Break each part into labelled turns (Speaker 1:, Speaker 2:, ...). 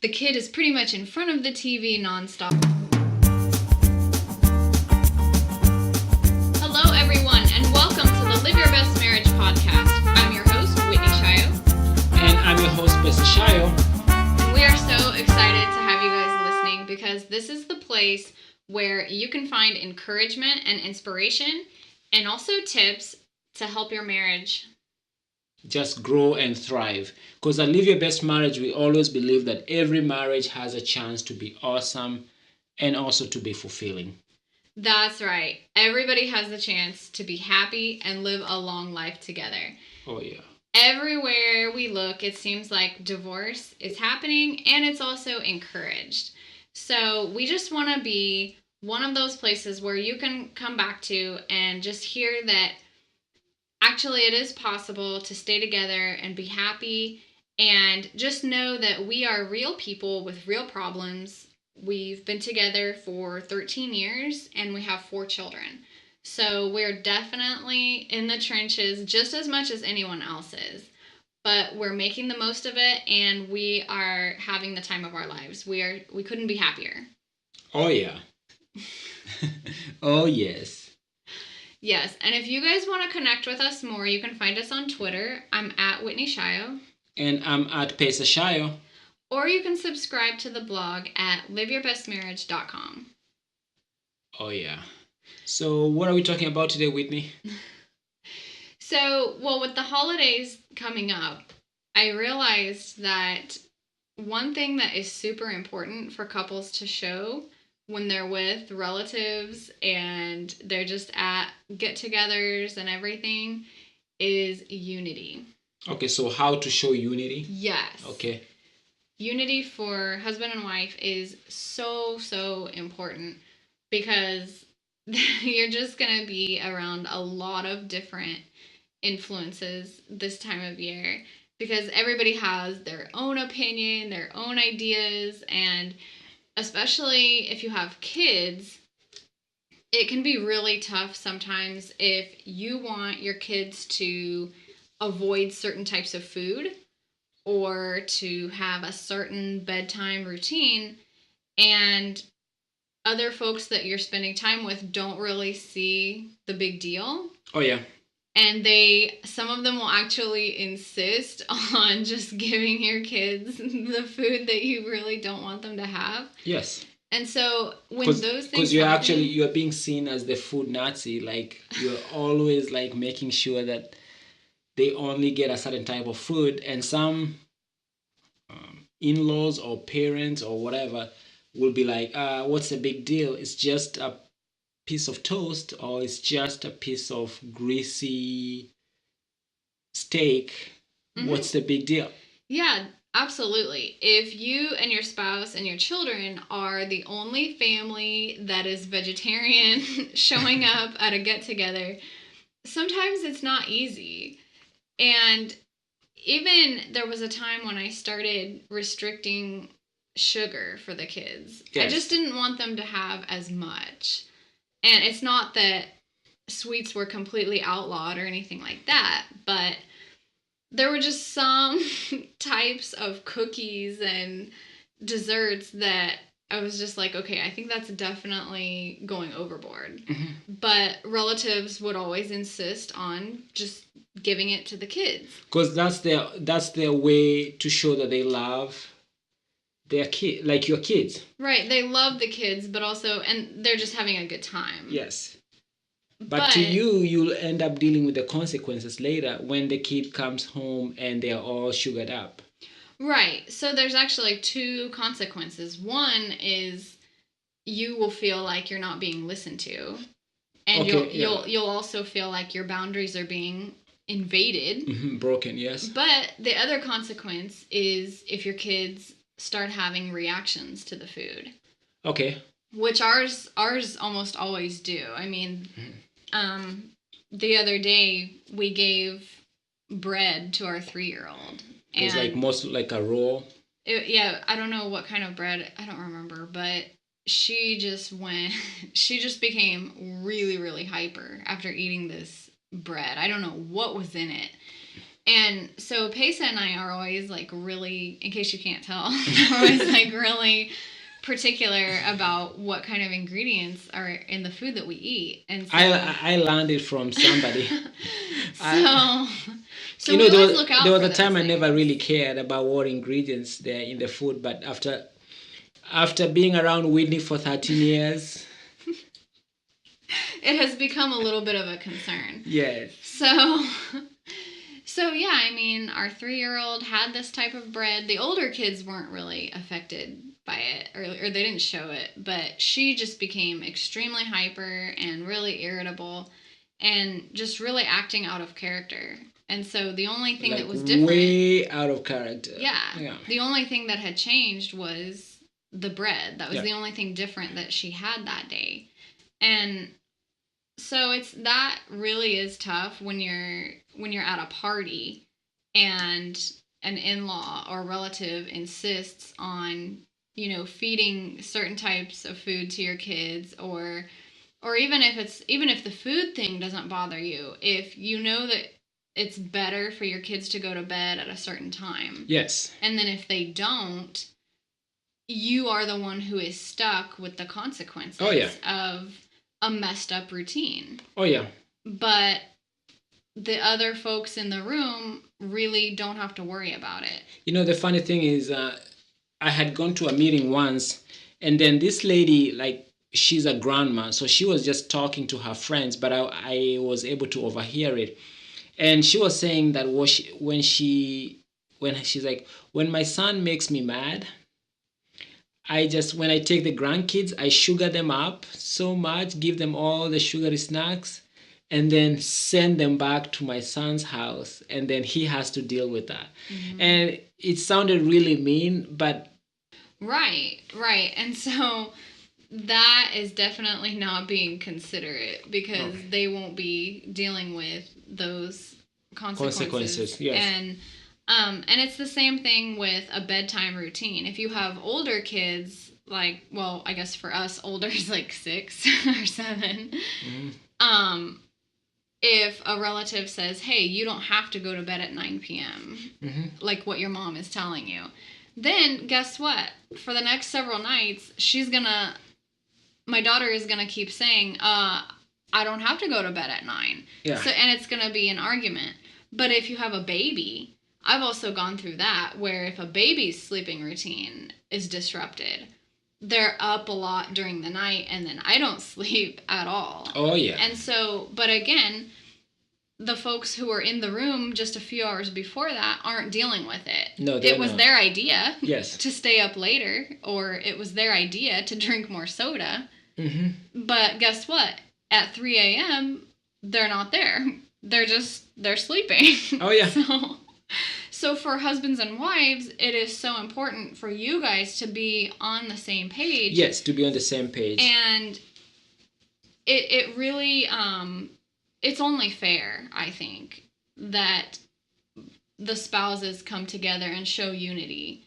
Speaker 1: the kid is pretty much in front of the TV nonstop. Hello, everyone, and welcome to the Live Your Best Marriage podcast. I'm your host, Whitney Shayo.
Speaker 2: And I'm your host, Mr. Shayo.
Speaker 1: And we are so excited to have you guys listening because this is the place where you can find encouragement and inspiration and also tips to help your marriage
Speaker 2: Just grow and thrive. Because at Live Your Best Marriage, we always believe that every marriage has a chance to be awesome and also to be fulfilling.
Speaker 1: That's right. Everybody has the chance to be happy and live a long life together.
Speaker 2: Oh, yeah.
Speaker 1: Everywhere we look, it seems like divorce is happening and it's also encouraged. So we just want to be one of those places where you can come back to and just hear that actually it is possible to stay together and be happy, and just know that we are real people with real problems. We've been together for 13 years and we have 4 children. So we're definitely in the trenches just as much as anyone else is. But we're making the most of it and we are having the time of our lives. We couldn't be happier.
Speaker 2: Oh, yeah. Oh, yes.
Speaker 1: Yes, and if you guys want to connect with us more, you can find us on Twitter. I'm at Whitney Shayo.
Speaker 2: And I'm at Pesa Shayo.
Speaker 1: Or you can subscribe to the blog at liveyourbestmarriage.com.
Speaker 2: Oh, yeah. So what are we talking about today, Whitney?
Speaker 1: So, well, with the holidays coming up, I realized that one thing that is super important for couples to show when they're with relatives and they're just at get-togethers and everything is unity.
Speaker 2: Okay, so how to show unity?
Speaker 1: Yes.
Speaker 2: Okay.
Speaker 1: Unity for husband and wife is so important because you're just going to be around a lot of different influences this time of year because everybody has their own opinion, their own ideas, and especially if you have kids, it can be really tough sometimes if you want your kids to avoid certain types of food or to have a certain bedtime routine, and other folks that you're spending time with don't really see the big deal.
Speaker 2: Oh, yeah.
Speaker 1: And some of them will actually insist on just giving your kids the food that you really don't want them to have.
Speaker 2: Yes.
Speaker 1: And so when those things
Speaker 2: because you're being seen as the food Nazi, like you're always like making sure that they only get a certain type of food, and some in-laws or parents or whatever will be like, what's the big deal? It's just a piece of toast, or it's just a piece of greasy steak. Mm-hmm. What's the big deal?
Speaker 1: Yeah, absolutely. If you and your spouse and your children are the only family that is vegetarian showing up at a get-together, sometimes it's not easy. And even there was a time when I started restricting sugar for the kids. Yes. I just didn't want them to have as much. And it's not that sweets were completely outlawed or anything like that, but there were just some types of cookies and desserts that I was just like, okay, I think that's definitely going overboard. Mm-hmm. But relatives would always insist on just giving it to the kids.
Speaker 2: Because that's their way to show that they love their kid, like your kids.
Speaker 1: Right, they love the kids, but also, and they're just having a good time.
Speaker 2: Yes. But to you'll end up dealing with the consequences later when the kid comes home and they're all sugared up.
Speaker 1: Right. So there's actually 2 consequences. One is you will feel like you're not being listened to, and you'll also feel like your boundaries are being invaded.
Speaker 2: Mm-hmm, broken, yes.
Speaker 1: But the other consequence is if your kids start having reactions to the food.
Speaker 2: Okay.
Speaker 1: Which ours almost always do. I mean, the other day we gave bread to our 3-year-old.
Speaker 2: It was like most like a roll.
Speaker 1: Yeah, I don't know what kind of bread. I don't remember, but she just became really, really hyper after eating this bread. I don't know what was in it. And so Pesa and I are always like really, in case you can't tell, we're always like really particular about what kind of ingredients are in the food that we eat. And so
Speaker 2: I learned it from somebody. I,
Speaker 1: so
Speaker 2: you
Speaker 1: we
Speaker 2: know,
Speaker 1: always look out
Speaker 2: there was
Speaker 1: for
Speaker 2: a
Speaker 1: those
Speaker 2: time I never
Speaker 1: things.
Speaker 2: really cared about what ingredients there in the food, but after being around Whitney for 13 years,
Speaker 1: It has become a little bit of a concern.
Speaker 2: yes.
Speaker 1: So yeah, I mean, our 3-year-old had this type of bread. The older kids weren't really affected by it, or they didn't show it, but she just became extremely hyper and really irritable and just really acting out of character. And so the only thing
Speaker 2: Like
Speaker 1: that was different,
Speaker 2: way out of character.
Speaker 1: yeah, the only thing that had changed was the bread. That was the only thing different that she had that day. And so it's that really is tough when you're at a party and an in-law or relative insists on, feeding certain types of food to your kids, or even if the food thing doesn't bother you, if you know that it's better for your kids to go to bed at a certain time.
Speaker 2: Yes.
Speaker 1: And then if they don't, you are the one who is stuck with the consequences of a messed up routine.
Speaker 2: Oh, yeah.
Speaker 1: But the other folks in the room really don't have to worry about it.
Speaker 2: The funny thing is, I had gone to a meeting once, and then this lady, like, she's a grandma, so she was just talking to her friends, but I was able to overhear it. And she was saying that when she's like, when my son makes me mad, when I take the grandkids, I sugar them up so much, give them all the sugary snacks, and then send them back to my son's house, and then he has to deal with that. Mm-hmm. And it sounded really mean, but
Speaker 1: right. And so that is definitely not being considerate, because they won't be dealing with those consequences.
Speaker 2: Yes.
Speaker 1: And it's the same thing with a bedtime routine. If you have older kids, like, well, I guess for us, older is like 6 or 7. Mm-hmm. If a relative says, hey, you don't have to go to bed at 9 p.m., mm-hmm. like what your mom is telling you, then guess what? For the next several nights, my daughter is going to keep saying, I don't have to go to bed at 9.
Speaker 2: Yeah.
Speaker 1: So, and it's going to be an argument. But if you have a baby, I've also gone through that, where if a baby's sleeping routine is disrupted, they're up a lot during the night, and then I don't sleep at all.
Speaker 2: Oh, yeah.
Speaker 1: And so, but again, the folks who were in the room just a few hours before that aren't dealing with it.
Speaker 2: No,
Speaker 1: it was
Speaker 2: not.
Speaker 1: Their idea
Speaker 2: yes.
Speaker 1: to stay up later, or it was their idea to drink more soda. Mm-hmm. But guess what? At 3 a.m., they're not there. They're sleeping.
Speaker 2: Oh, yeah.
Speaker 1: So for husbands and wives, it is so important for you guys to be on the same page.
Speaker 2: Yes, to be on the same page.
Speaker 1: And it really, it's only fair, I think, that the spouses come together and show unity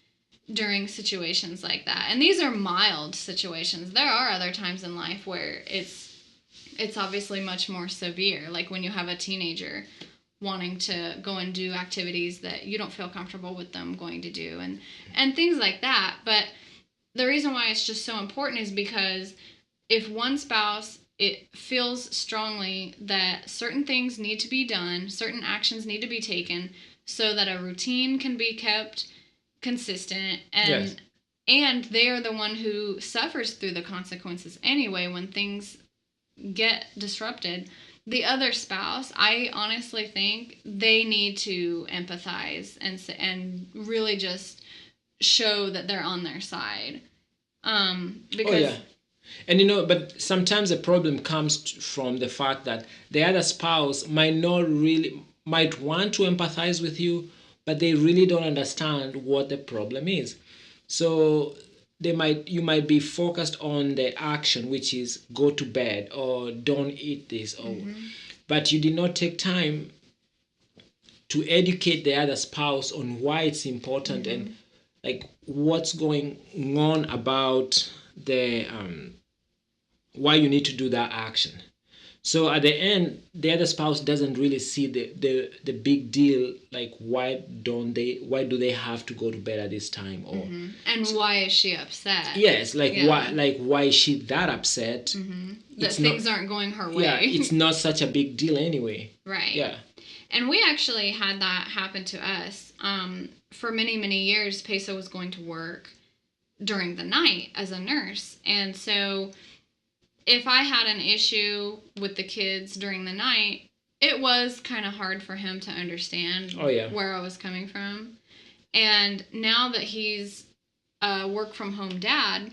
Speaker 1: during situations like that. And these are mild situations. There are other times in life where it's obviously much more severe, like when you have a teenager wanting to go and do activities that you don't feel comfortable with them going to do, and things like that. But the reason why it's just so important is because if one spouse, it feels strongly that certain things need to be done, certain actions need to be taken so that a routine can be kept consistent, and they are the one who suffers through the consequences anyway when things get disrupted. The other spouse, I honestly think they need to empathize and really just show that they're on their side. Because
Speaker 2: and but sometimes the problem comes from the fact that the other spouse might want to empathize with you, but they really don't understand what the problem is. So you might be focused on the action, which is go to bed or don't eat this, or but you did not take time to educate the other spouse on why it's important and like what's going on about the why you need to do that action. So at the end, the other spouse doesn't really see the big deal. Like, why do they have to go to bed at this time? Or
Speaker 1: And why is she upset?
Speaker 2: yes, like
Speaker 1: Yeah.
Speaker 2: why is she that upset?
Speaker 1: That
Speaker 2: It's
Speaker 1: things
Speaker 2: not,
Speaker 1: aren't going her way.
Speaker 2: yeah, it's not such a big deal anyway.
Speaker 1: Right.
Speaker 2: Yeah.
Speaker 1: And we actually had that happen to us. For many, many years, Peso was going to work during the night as a nurse. And so if I had an issue with the kids during the night, it was kind of hard for him to understand where I was coming from. And now that he's a work from home dad,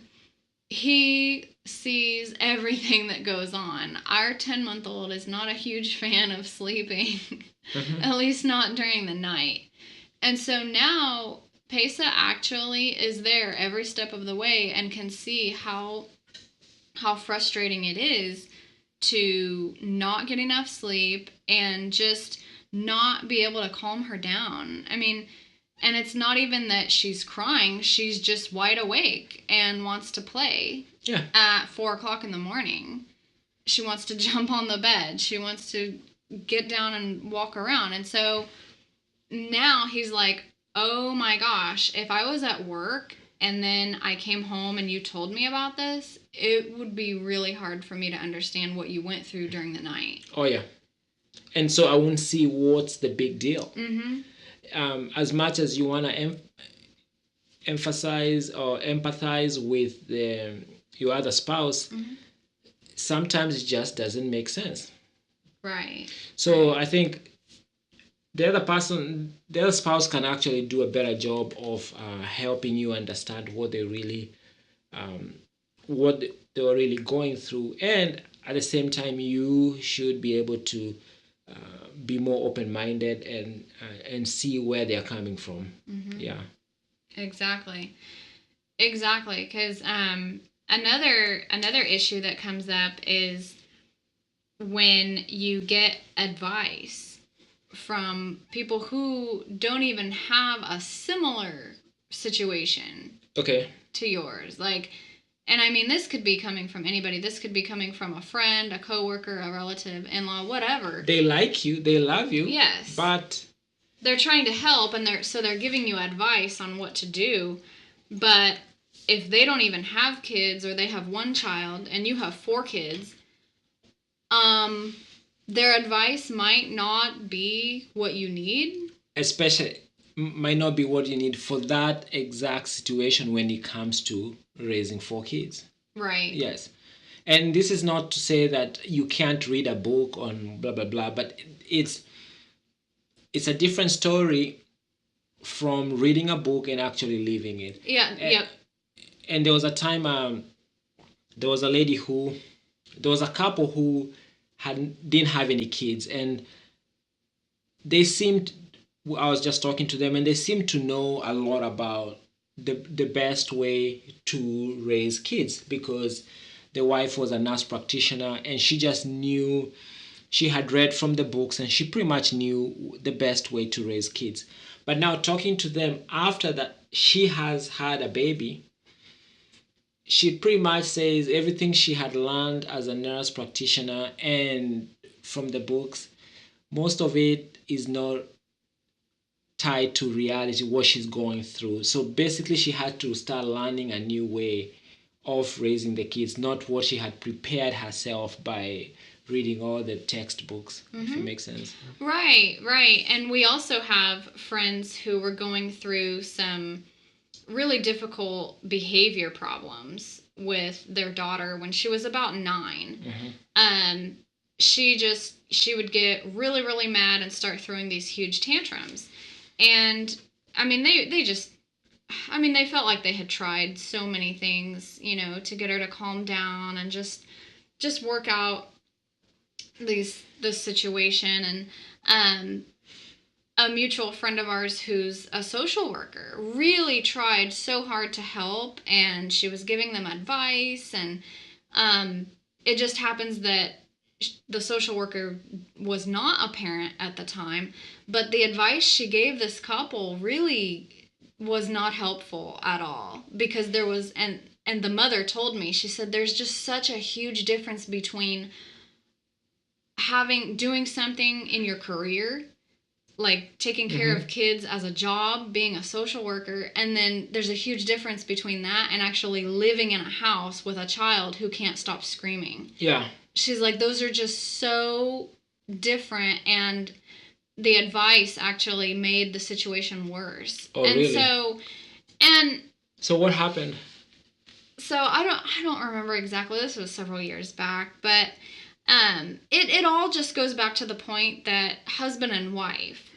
Speaker 1: he sees everything that goes on. Our 10-month-old is not a huge fan of sleeping, at least not during the night. And so now Pesa actually is there every step of the way and can see how frustrating it is to not get enough sleep and just not be able to calm her down. I mean, and it's not even that she's crying, she's just wide awake and wants to play at 4:00 in the morning. She wants to jump on the bed. She wants to get down and walk around. And so now he's like, oh my gosh, if I was at work and then I came home and you told me about this, it would be really hard for me to understand what you went through during the night.
Speaker 2: Oh, yeah. And so I wouldn't see what's the big deal. As much as you want to emphasize or empathize with your other spouse, sometimes it just doesn't make sense.
Speaker 1: Right.
Speaker 2: So I think the other spouse can actually do a better job of helping you understand what they really were really going through, and at the same time you should be able to be more open-minded and see where they're coming from. Yeah.
Speaker 1: Exactly, because another issue that comes up is when you get advice from people who don't even have a similar situation to yours. Like, and I mean, this could be coming from anybody. This could be coming from a friend, a coworker, a relative, in-law, whatever.
Speaker 2: They like you, they love you.
Speaker 1: Yes.
Speaker 2: But
Speaker 1: they're trying to help, and they're giving you advice on what to do. But if they don't even have kids, or they have one child and you have 4 kids, their advice might not be what you need.
Speaker 2: Especially might not be what you need for that exact situation when it comes to raising 4 kids.
Speaker 1: Right.
Speaker 2: Yes. And this is not to say that you can't read a book on blah blah blah, but it's a different story from reading a book and actually living it.
Speaker 1: Yeah.
Speaker 2: And there was a time there was a couple who didn't have any kids, and I was just talking to them, and they seemed to know a lot about the best way to raise kids, because the wife was a nurse practitioner and she just knew, she had read from the books and she pretty much knew the best way to raise kids. But now talking to them after that she has had a baby, she pretty much says everything she had learned as a nurse practitioner and from the books, most of it is not tied to reality, what she's going through. So basically she had to start learning a new way of raising the kids, not what she had prepared herself by reading all the textbooks, if it makes sense.
Speaker 1: Right. And we also have friends who were going through some really difficult behavior problems with their daughter when she was about 9. She would get really, really mad and start throwing these huge tantrums. And I mean, they felt like they had tried so many things, to get her to calm down and just work out this situation. And a mutual friend of ours who's a social worker really tried so hard to help, and she was giving them advice, and it just happens that the social worker was not a parent at the time, but the advice she gave this couple really was not helpful at all, because there was, and the mother told me, she said, there's just such a huge difference between doing something in your career, like taking care of kids as a job, being a social worker, and then there's a huge difference between that and actually living in a house with a child who can't stop screaming.
Speaker 2: Yeah.
Speaker 1: She's like, those are just so different, and the advice actually made the situation worse.
Speaker 2: Oh,
Speaker 1: and
Speaker 2: really? So what happened?
Speaker 1: So I don't remember exactly. This was several years back, but it all just goes back to the point that husband and wife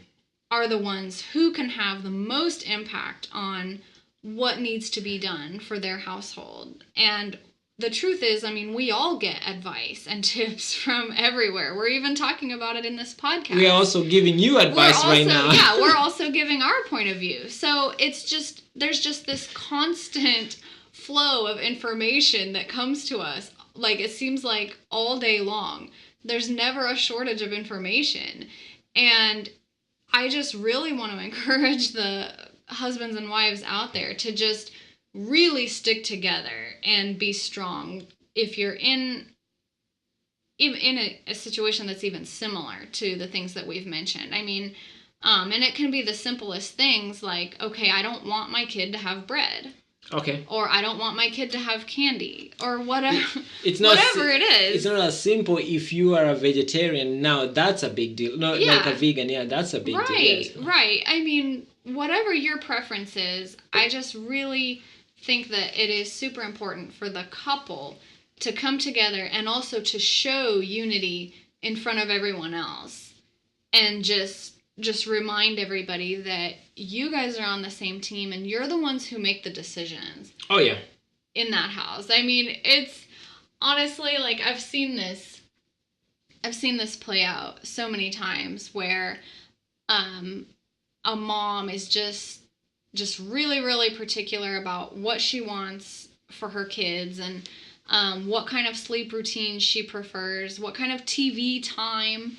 Speaker 1: are the ones who can have the most impact on what needs to be done for their household. And the truth is, I mean, we all get advice and tips from everywhere. We're even talking about it in this podcast.
Speaker 2: We are also giving you advice right now.
Speaker 1: Yeah, we're also giving our point of view. So it's just, there's just this constant flow of information that comes to us. Like, it seems like all day long. There's never a shortage of information. And I just really want to encourage the husbands and wives out there to just really stick together and be strong if you're in a situation that's even similar to the things that we've mentioned. I mean, and it can be the simplest things like, okay, I don't want my kid to have bread.
Speaker 2: Okay.
Speaker 1: Or I don't want my kid to have candy, or whatever.
Speaker 2: It's not
Speaker 1: whatever it is.
Speaker 2: It's not as simple. If you are a vegetarian, now that's a big deal. No, like a vegan, yeah, that's a big deal.
Speaker 1: Right, right. I mean, whatever your preference is, I just really think that it is super important for the couple to come together and also to show unity in front of everyone else, and just remind everybody that you guys are on the same team and you're the ones who make the decisions.
Speaker 2: Oh, yeah.
Speaker 1: In that house. I mean, it's honestly, like, I've seen this play out so many times where a mom is just really, really particular about what she wants for her kids, and what kind of sleep routine she prefers, what kind of TV time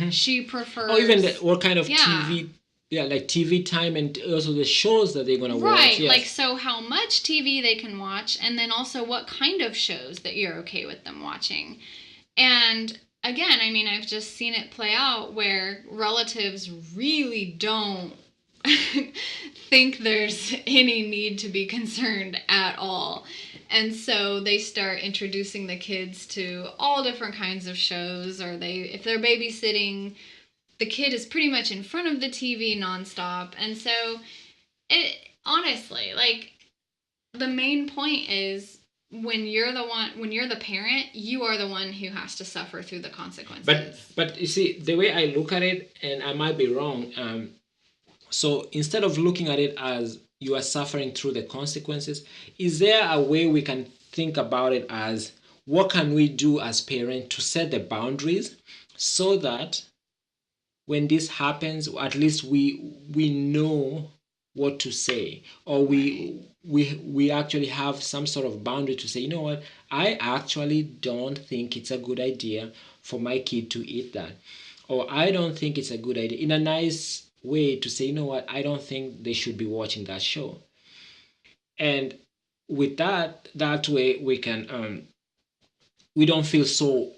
Speaker 1: she prefers.
Speaker 2: Or even what kind of TV, like TV time, and also the shows that they're going to watch.
Speaker 1: Right, yes. Like, so how much TV they can watch, and then also what kind of shows that you're okay with them watching. And again, I mean, I've just seen it play out where relatives really don't think there's any need to be concerned at all. And so they start introducing the kids to all different kinds of shows, or if they're babysitting, the kid is pretty much in front of the TV nonstop. And so honestly, like, the main point is when you're the parent, you are the one who has to suffer through the consequences.
Speaker 2: But you see, the way I look at it, and I might be wrong, so instead of looking at it as you are suffering through the consequences, is there a way we can think about it as, what can we do as parents to set the boundaries so that when this happens, at least we know what to say, or we actually have some sort of boundary to say, you know what, I actually don't think it's a good idea for my kid to eat that, or I don't think it's a good idea, in a nice way to say, you know what, I don't think they should be watching that show. And with that way we can we don't feel so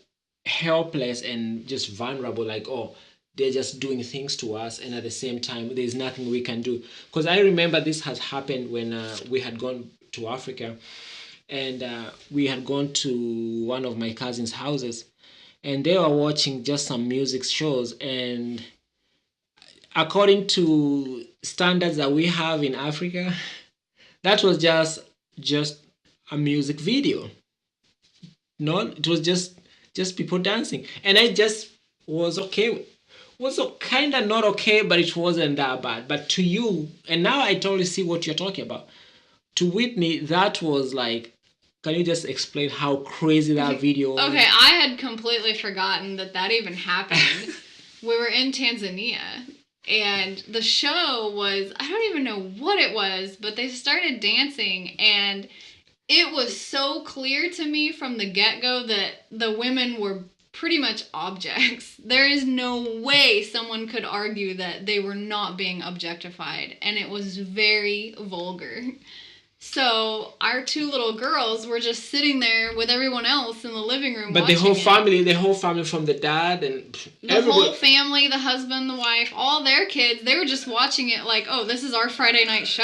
Speaker 2: helpless and just vulnerable, like, oh, they're just doing things to us, and at the same time there's nothing we can do. Because I remember this has happened when we had gone to Africa, and we had gone to one of my cousin's houses, and they were watching just some music shows, and according to standards that we have in Africa, that was just a music video. No, it was just people dancing, and I just was okay. Was kind of not okay, but it wasn't that bad. But to you, and now I totally see what you're talking about. To Whitney, that was like, can you just explain how crazy that video was?
Speaker 1: Okay, I had completely forgotten that even happened. We were in Tanzania, and the show was, I don't even know what it was, but they started dancing, and it was so clear to me from the get-go that the women were pretty much objects. There is no way someone could argue that they were not being objectified, and it was very vulgar. So our two little girls were just sitting there with everyone else in the living room.
Speaker 2: But
Speaker 1: watching
Speaker 2: the whole family from the dad and
Speaker 1: the whole family, the husband, the wife, all their kids, they were just watching it like, oh, this is our Friday night show.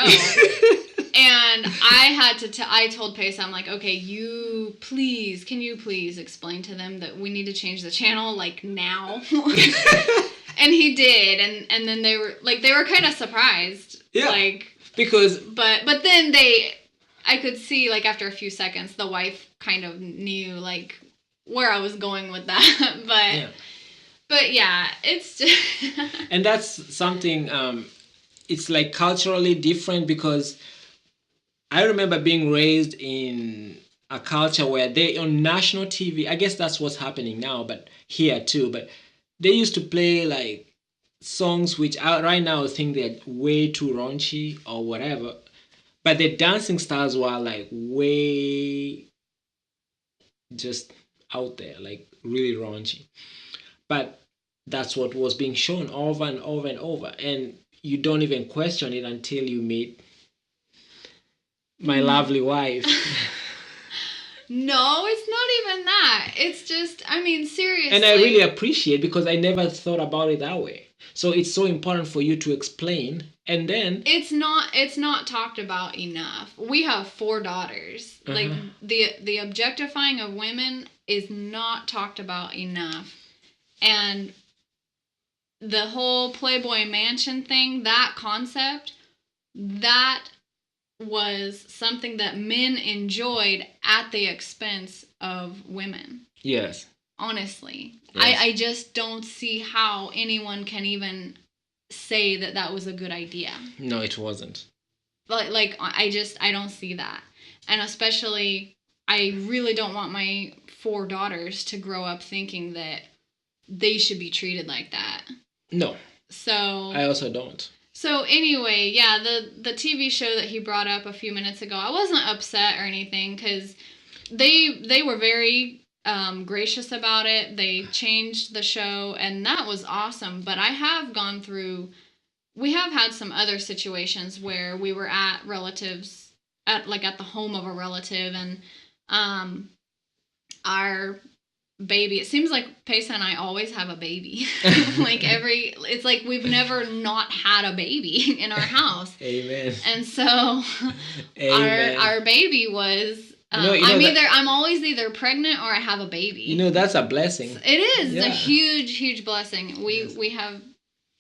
Speaker 1: And I told Pace, I'm like, okay, can you please explain to them that we need to change the channel, like, now? And he did, and then they were kind of surprised.
Speaker 2: Yeah.
Speaker 1: Like,
Speaker 2: because...
Speaker 1: But then I could see, like, after a few seconds, the wife kind of knew, like, where I was going with that. But yeah, it's just...
Speaker 2: And that's something, it's like culturally different, because I remember being raised in a culture where they, on national TV, I guess that's what's happening now, but here too, but they used to play like songs which right now I think they're way too raunchy or whatever, but the dancing styles were like way just out there, like really raunchy. But that's what was being shown over and over and over, and you don't even question it until you meet my lovely wife.
Speaker 1: No, it's not even that. It's just, I mean, seriously.
Speaker 2: And I really appreciate, because I never thought about it that way. So it's so important for you to explain, and then
Speaker 1: it's not talked about enough. We have 4 daughters. Like, the objectifying of women is not talked about enough. And the whole Playboy Mansion thing, that concept, that was something that men enjoyed at the expense of women.
Speaker 2: Yes.
Speaker 1: Honestly.
Speaker 2: Yes.
Speaker 1: I just don't see how anyone can even say that was a good idea.
Speaker 2: No, it wasn't.
Speaker 1: I don't see that. And especially, I really don't want my 4 daughters to grow up thinking that they should be treated like that.
Speaker 2: No.
Speaker 1: So
Speaker 2: I also don't.
Speaker 1: So anyway, yeah, the TV show that he brought up a few minutes ago, I wasn't upset or anything, because they were very gracious about it. They changed the show, and that was awesome. But we have had some other situations where we were at relatives, at the home of a relative, and our baby, it seems like Pesa and I always have a baby. It's like we've never not had a baby in our house.
Speaker 2: Amen.
Speaker 1: And so our baby was I'm always either pregnant or I have a baby.
Speaker 2: That's a blessing.
Speaker 1: It is. Yeah. It's a huge blessing. We have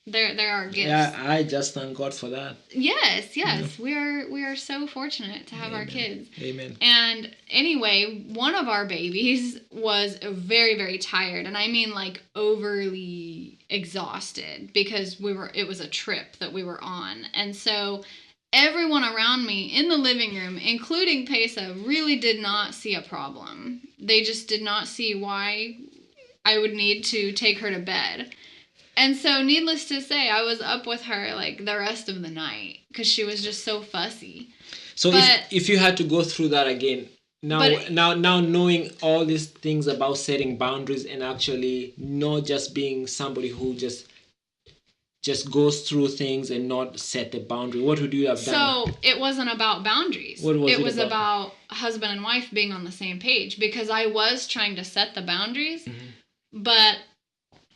Speaker 1: there are gifts.
Speaker 2: Yeah, I just thank God for that.
Speaker 1: Yes. We are so fortunate to have our kids.
Speaker 2: Amen.
Speaker 1: And anyway, one of our babies was very, very tired, and I mean like overly exhausted, because it was a trip that we were on. And so everyone around me in the living room, including Pesa, really did not see a problem. They just did not see why I would need to take her to bed. And so, needless to say, I was up with her like the rest of the night, because she was just so fussy.
Speaker 2: So if you had to go through that again, now knowing all these things about setting boundaries, and actually not just being somebody who just goes through things and not set the boundary, what would you have done?
Speaker 1: So it wasn't about boundaries.
Speaker 2: What was it?
Speaker 1: It was about husband and wife being on the same page, because I was trying to set the boundaries, but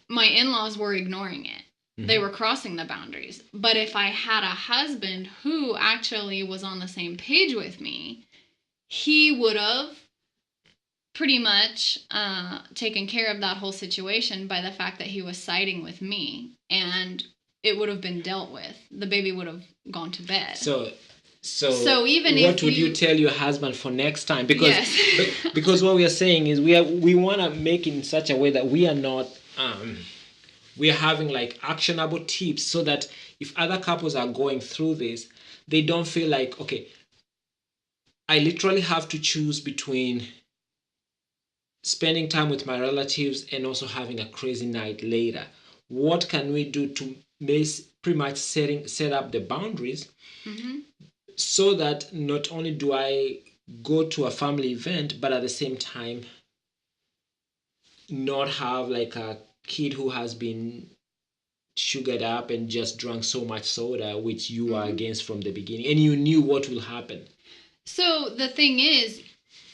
Speaker 1: my in-laws were ignoring it. They were crossing the boundaries. But if I had a husband who actually was on the same page with me, he would have pretty much taken care of that whole situation by the fact that he was siding with me, and it would have been dealt with. The baby would have gone to bed.
Speaker 2: So even what would you tell your husband for next time? Because because what we are saying is we want to make it in such a way that we are not we are having like actionable tips, so that if other couples are going through this, they don't feel like, okay, I literally have to choose between spending time with my relatives and also having a crazy night later. What can we do to pretty much set up the boundaries, so that not only do I go to a family event, but at the same time not have like a kid who has been sugared up and just drunk so much soda, which you are against from the beginning, and you knew what will happen.
Speaker 1: So the thing is,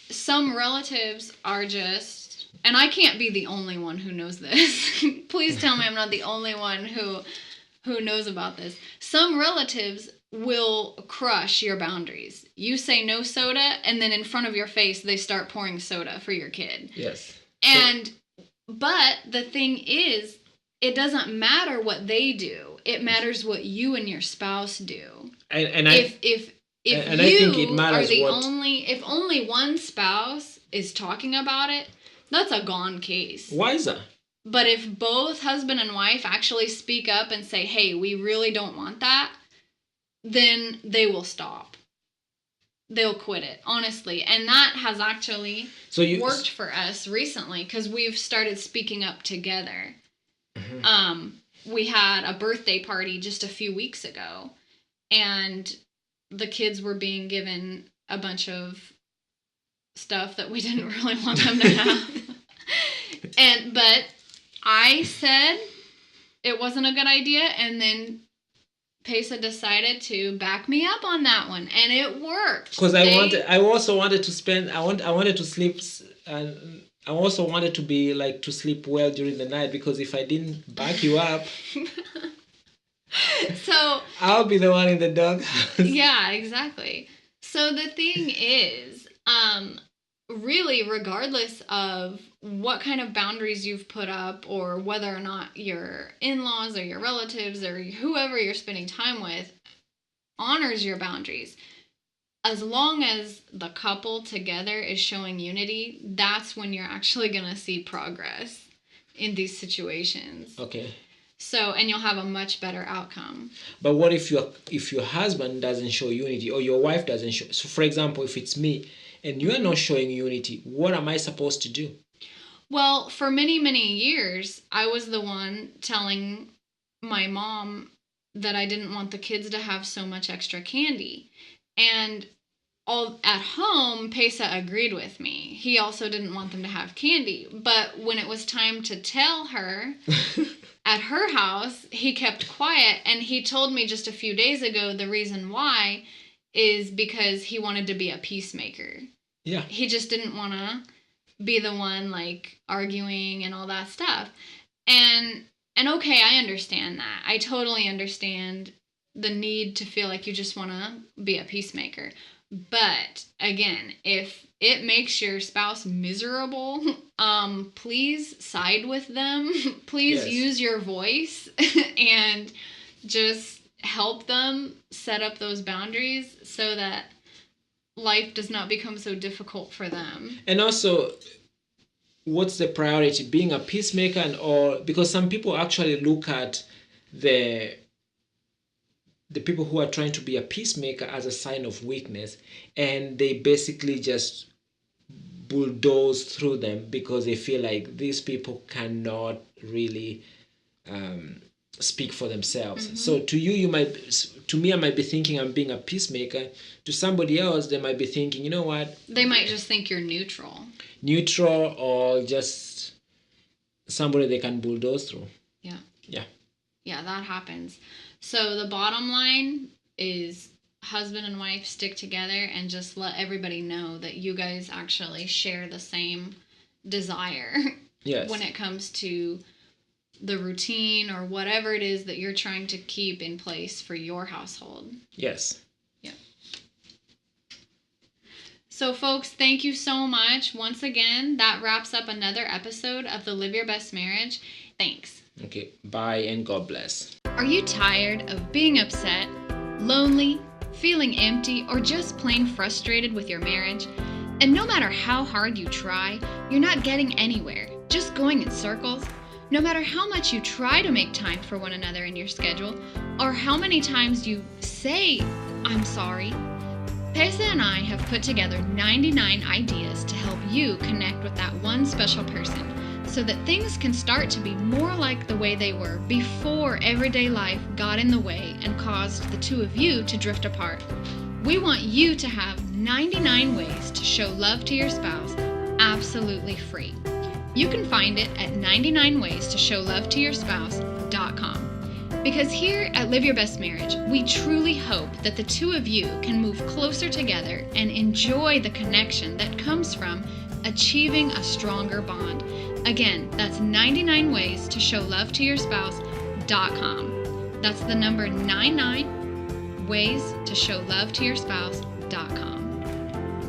Speaker 1: some relatives are just, and I can't be the only one who knows this. Please tell me I'm not the only one who knows about this. Some relatives will crush your boundaries. You say no soda, and then in front of your face, they start pouring soda for your kid.
Speaker 2: Yes.
Speaker 1: And, but the thing is, it doesn't matter what they do. It matters what you and your spouse do. If
Speaker 2: I think it matters
Speaker 1: if only one spouse is talking about it, that's a gone case.
Speaker 2: Why is that?
Speaker 1: But if both husband and wife actually speak up and say, hey, we really don't want that, then they will stop. They'll quit it, honestly. And that has actually worked for us recently because we've started speaking up together. Mm-hmm. We had a birthday party just a few weeks ago, and the kids were being given a bunch of stuff that we didn't really want them to have. But I said it wasn't a good idea, and then Pesa decided to back me up on that one, and it worked.
Speaker 2: Because I also wanted to spend. I wanted to sleep, and I also wanted to be like to sleep well during the night. Because if I didn't back you up,
Speaker 1: so
Speaker 2: I'll be the one in the doghouse.
Speaker 1: Yeah, exactly. So the thing is, really, regardless of what kind of boundaries you've put up or whether or not your in-laws or your relatives or whoever you're spending time with honors your boundaries, as long as the couple together is showing unity, that's when you're actually going to see progress in these situations.
Speaker 2: Okay.
Speaker 1: So, and you'll have a much better outcome.
Speaker 2: But what if your husband doesn't show unity or your wife doesn't show? So, for example, if it's me and you are not showing unity, what am I supposed to do?
Speaker 1: Well, for many, many years, I was the one telling my mom that I didn't want the kids to have so much extra candy. And all at home, Pesa agreed with me. He also didn't want them to have candy. But when it was time to tell her at her house, he kept quiet. And he told me just a few days ago the reason why is because he wanted to be a peacemaker.
Speaker 2: Yeah.
Speaker 1: He just didn't want to be the one like arguing and all that stuff. And okay, I understand that. I totally understand the need to feel like you just want to be a peacemaker. But again, if it makes your spouse miserable, please side with them. Please use your voice and just help them set up those boundaries so that life does not become so difficult for them.
Speaker 2: And also, what's the priority? Being a peacemaker or because some people actually look at the people who are trying to be a peacemaker as a sign of weakness, and they basically just bulldoze through them because they feel like these people cannot really speak for themselves. Mm-hmm. So to you to me, I might be thinking I'm being a peacemaker. To somebody else, they might be thinking, you know what?
Speaker 1: They might just think you're neutral.
Speaker 2: Neutral or just somebody they can bulldoze through.
Speaker 1: Yeah.
Speaker 2: Yeah.
Speaker 1: Yeah, that happens. So the bottom line is husband and wife stick together and just let everybody know that you guys actually share the same desire.
Speaker 2: Yes.
Speaker 1: When it comes to the routine or whatever it is that you're trying to keep in place for your household.
Speaker 2: Yes.
Speaker 1: Yeah. So folks, thank you so much. Once again, that wraps up another episode of the Live Your Best Marriage. Thanks.
Speaker 2: Okay, bye and God bless.
Speaker 1: Are you tired of being upset, lonely, feeling empty, or just plain frustrated with your marriage? And no matter how hard you try, you're not getting anywhere, just going in circles? No matter how much you try to make time for one another in your schedule, or how many times you say, I'm sorry, Pesa and I have put together 99 ideas to help you connect with that one special person so that things can start to be more like the way they were before everyday life got in the way and caused the two of you to drift apart. We want you to have 99 ways to show love to your spouse absolutely free. You can find it at 99waystoshowlovetoyourspouse.com. Because here at Live Your Best Marriage, we truly hope that the two of you can move closer together and enjoy the connection that comes from achieving a stronger bond. Again, that's 99 ways to show love to your spouse.com. That's the number 99 ways to show love to your spouse.com.